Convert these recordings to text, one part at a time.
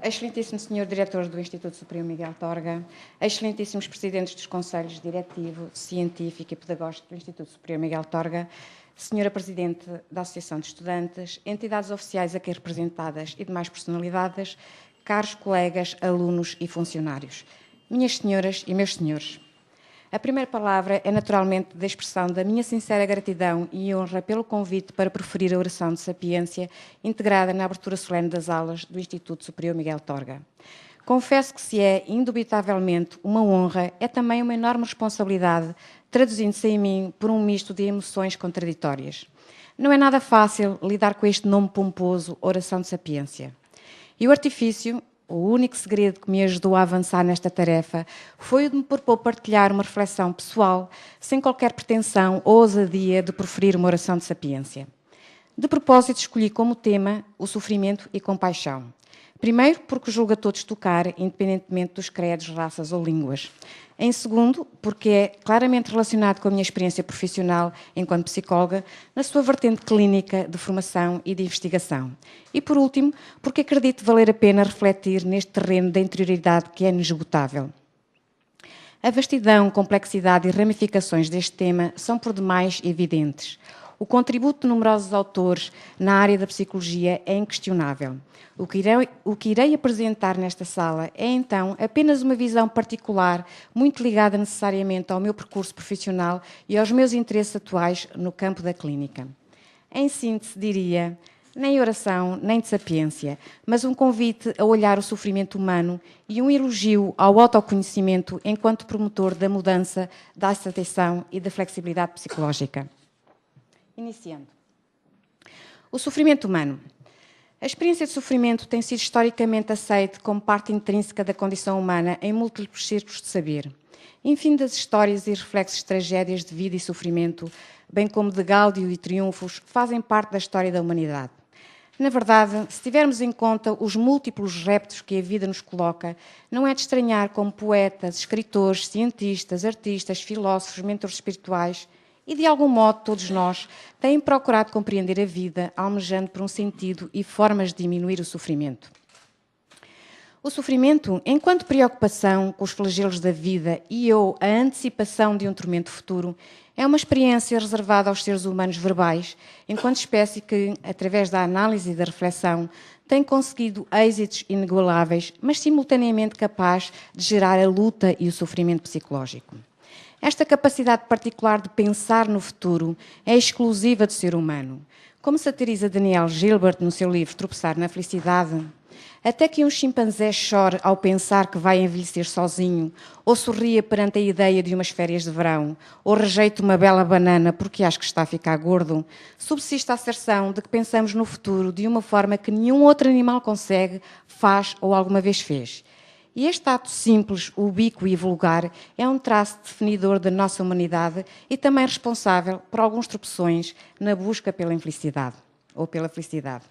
Excelentíssimo Senhor Diretor do Instituto Superior Miguel Torga, excelentíssimos Presidentes dos Conselhos Diretivo, Científico e Pedagógico do Instituto Superior Miguel Torga, Senhora Presidente da Associação de Estudantes, entidades oficiais aqui representadas e demais personalidades, caros colegas, alunos e funcionários, minhas senhoras e meus senhores. A primeira palavra é naturalmente da expressão da minha sincera gratidão e honra pelo convite para proferir a oração de sapiência integrada na abertura solene das aulas do Instituto Superior Miguel Torga. Confesso que se é, indubitavelmente, uma honra, é também uma enorme responsabilidade, traduzindo-se em mim por um misto de emoções contraditórias. Não é nada fácil lidar com este nome pomposo, oração de sapiência. E o artifício, o único segredo que me ajudou a avançar nesta tarefa foi o de me propor partilhar uma reflexão pessoal, sem qualquer pretensão ou ousadia de proferir uma oração de sapiência. De propósito, escolhi como tema o sofrimento e compaixão. Primeiro, porque julgo a todos tocar, independentemente dos credos, raças ou línguas. Em segundo, porque é claramente relacionado com a minha experiência profissional enquanto psicóloga, na sua vertente clínica de formação e de investigação. E, por último, porque acredito valer a pena refletir neste terreno da interioridade que é inesgotável. A vastidão, complexidade e ramificações deste tema são por demais evidentes. O contributo de numerosos autores na área da psicologia é inquestionável. O que irei apresentar nesta sala é, então, apenas uma visão particular, muito ligada necessariamente ao meu percurso profissional e aos meus interesses atuais no campo da clínica. Em síntese, diria, nem oração, nem de sapiência, mas um convite a olhar o sofrimento humano e um elogio ao autoconhecimento enquanto promotor da mudança, da aceitação e da flexibilidade psicológica. Iniciando. O sofrimento humano. A experiência de sofrimento tem sido historicamente aceita como parte intrínseca da condição humana em múltiplos círculos de saber. Infinitas histórias e reflexos de tragédias de vida e sofrimento, bem como de gáudio e triunfos, fazem parte da história da humanidade. Na verdade, se tivermos em conta os múltiplos reptos que a vida nos coloca, não é de estranhar como poetas, escritores, cientistas, artistas, filósofos, mentores espirituais e, de algum modo, todos nós têm procurado compreender a vida, almejando por um sentido e formas de diminuir o sofrimento. O sofrimento, enquanto preocupação com os flagelos da vida ou a antecipação de um tormento futuro, é uma experiência reservada aos seres humanos verbais, enquanto espécie que, através da análise e da reflexão, tem conseguido êxitos inigualáveis, mas simultaneamente capaz de gerar a luta e o sofrimento psicológico. Esta capacidade particular de pensar no futuro é exclusiva do ser humano. Como satiriza Daniel Gilbert no seu livro Tropeçar na Felicidade, até que um chimpanzé chore ao pensar que vai envelhecer sozinho, ou sorria perante a ideia de umas férias de verão, ou rejeite uma bela banana porque acha que está a ficar gordo, subsiste a asserção de que pensamos no futuro de uma forma que nenhum outro animal consegue, faz ou alguma vez fez. E este ato simples, ubíquo e vulgar é um traço definidor da nossa humanidade e também responsável por alguns tropeções na busca pela infelicidade, ou pela felicidade.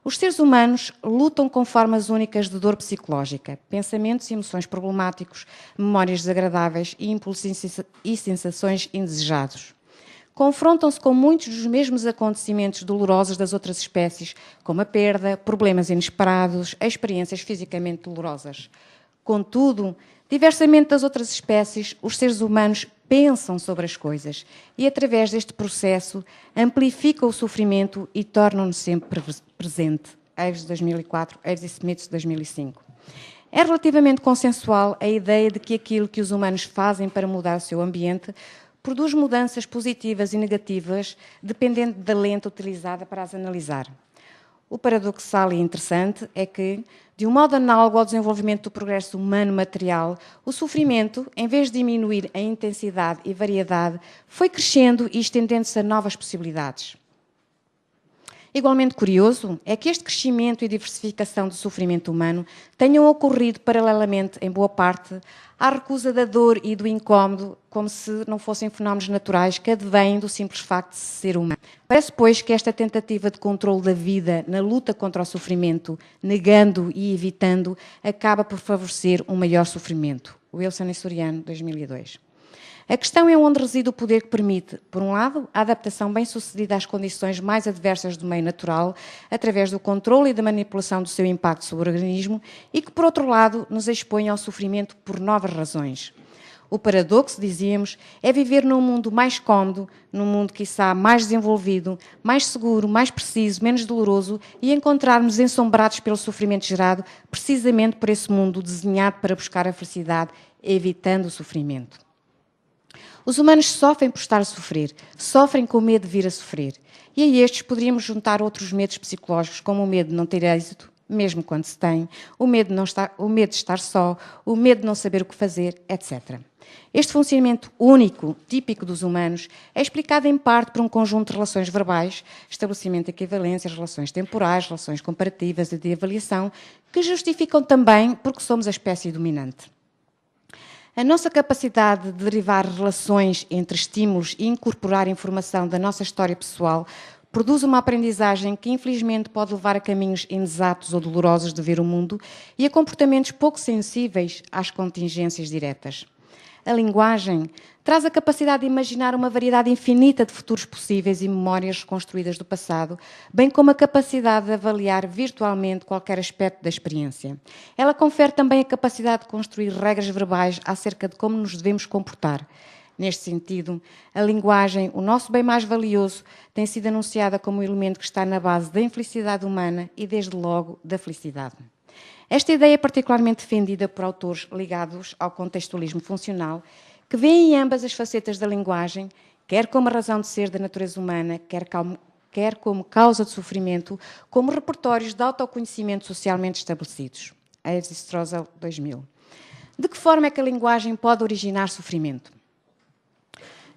Os seres humanos lutam com formas únicas de dor psicológica, pensamentos e emoções problemáticos, memórias desagradáveis e impulsos e sensações indesejados. Confrontam-se com muitos dos mesmos acontecimentos dolorosos das outras espécies, como a perda, problemas inesperados, experiências fisicamente dolorosas. Contudo, diversamente das outras espécies, os seres humanos pensam sobre as coisas e, através deste processo, amplificam o sofrimento e tornam-no sempre presente. Eves de 2004, Eves e Smith de 2005. É relativamente consensual a ideia de que aquilo que os humanos fazem para mudar o seu ambiente produz mudanças positivas e negativas, dependendo da lente utilizada para as analisar. O paradoxal e interessante é que, de um modo análogo ao desenvolvimento do progresso humano material, o sofrimento, em vez de diminuir em intensidade e variedade, foi crescendo e estendendo-se a novas possibilidades. Igualmente curioso é que este crescimento e diversificação do sofrimento humano tenham ocorrido paralelamente, em boa parte, à recusa da dor e do incómodo, como se não fossem fenómenos naturais que advêm do simples facto de ser humano. Parece, pois, que esta tentativa de controle da vida na luta contra o sofrimento, negando e evitando, acaba por favorecer um maior sofrimento. Wilson e Soriano, 2002. A questão é onde reside o poder que permite, por um lado, a adaptação bem-sucedida às condições mais adversas do meio natural, através do controle e da manipulação do seu impacto sobre o organismo, e que, por outro lado, nos expõe ao sofrimento por novas razões. O paradoxo, dizíamos, é viver num mundo mais cómodo, num mundo, quiçá, mais desenvolvido, mais seguro, mais preciso, menos doloroso e encontrarmos ensombrados pelo sofrimento gerado precisamente por esse mundo desenhado para buscar a felicidade, evitando o sofrimento. Os humanos sofrem por estar a sofrer, sofrem com o medo de vir a sofrer. E a estes poderíamos juntar outros medos psicológicos, como o medo de não ter êxito, mesmo quando se tem, o medo de estar só, o medo de não saber o que fazer, etc. Este funcionamento único, típico dos humanos, é explicado em parte por um conjunto de relações verbais, estabelecimento de equivalências, relações temporais, relações comparativas e de avaliação, que justificam também porque somos a espécie dominante. A nossa capacidade de derivar relações entre estímulos e incorporar informação da nossa história pessoal produz uma aprendizagem que, infelizmente, pode levar a caminhos inexatos ou dolorosos de ver o mundo e a comportamentos pouco sensíveis às contingências diretas. A linguagem traz a capacidade de imaginar uma variedade infinita de futuros possíveis e memórias reconstruídas do passado, bem como a capacidade de avaliar virtualmente qualquer aspecto da experiência. Ela confere também a capacidade de construir regras verbais acerca de como nos devemos comportar. Neste sentido, a linguagem, o nosso bem mais valioso, tem sido anunciada como um elemento que está na base da infelicidade humana e, desde logo, da felicidade. Esta ideia é particularmente defendida por autores ligados ao contextualismo funcional, que veem em ambas as facetas da linguagem, quer como razão de ser da natureza humana, quer como causa de sofrimento, como repertórios de autoconhecimento socialmente estabelecidos. Ayres e Stroessel, 2000. De que forma é que a linguagem pode originar sofrimento?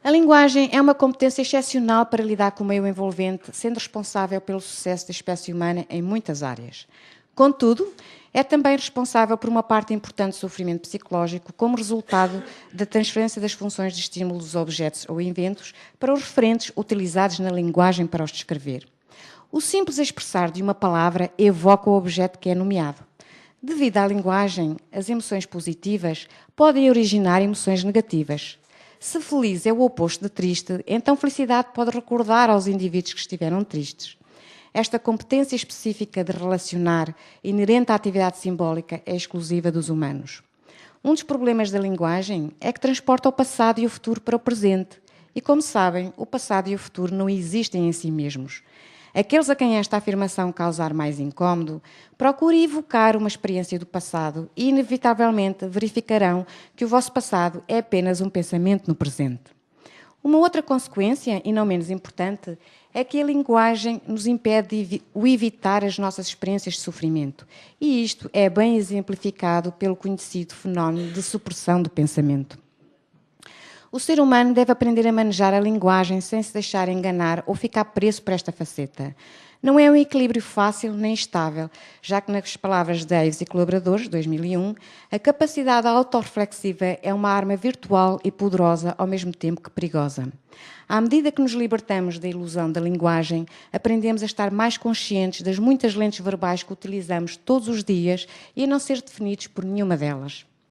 A linguagem é uma competência excepcional para lidar com o meio envolvente, sendo responsável pelo sucesso da espécie humana em muitas áreas. Contudo, é também responsável por uma parte importante do sofrimento psicológico, como resultado da transferência das funções de estímulo dos objetos ou inventos para os referentes utilizados na linguagem para os descrever. O simples expressar de uma palavra evoca o objeto que é nomeado. Devido à linguagem, as emoções positivas podem originar emoções negativas. Se feliz é o oposto de triste, então felicidade pode recordar aos indivíduos que estiveram tristes. Esta competência específica de relacionar, inerente à atividade simbólica, é exclusiva dos humanos. Um dos problemas da linguagem é que transporta o passado e o futuro para o presente. E, como sabem, o passado e o futuro não existem em si mesmos. Aqueles a quem esta afirmação causar mais incómodo, procurem evocar uma experiência do passado e, inevitavelmente, verificarão que o vosso passado é apenas um pensamento no presente. Uma outra consequência, e não menos importante, é que a linguagem nos impede de evitar as nossas experiências de sofrimento. E isto é bem exemplificado pelo conhecido fenómeno de supressão do pensamento. O ser humano deve aprender a manejar a linguagem sem se deixar enganar ou ficar preso por esta faceta. Não é um equilíbrio fácil nem estável, já que, nas palavras de Ayres e colaboradores, 2001, a capacidade autorreflexiva é uma arma virtual e poderosa, ao mesmo tempo que perigosa. À medida que nos libertamos da ilusão da linguagem, aprendemos a estar mais conscientes das muitas lentes verbais que utilizamos todos os dias e a não ser definidos por nenhuma delas.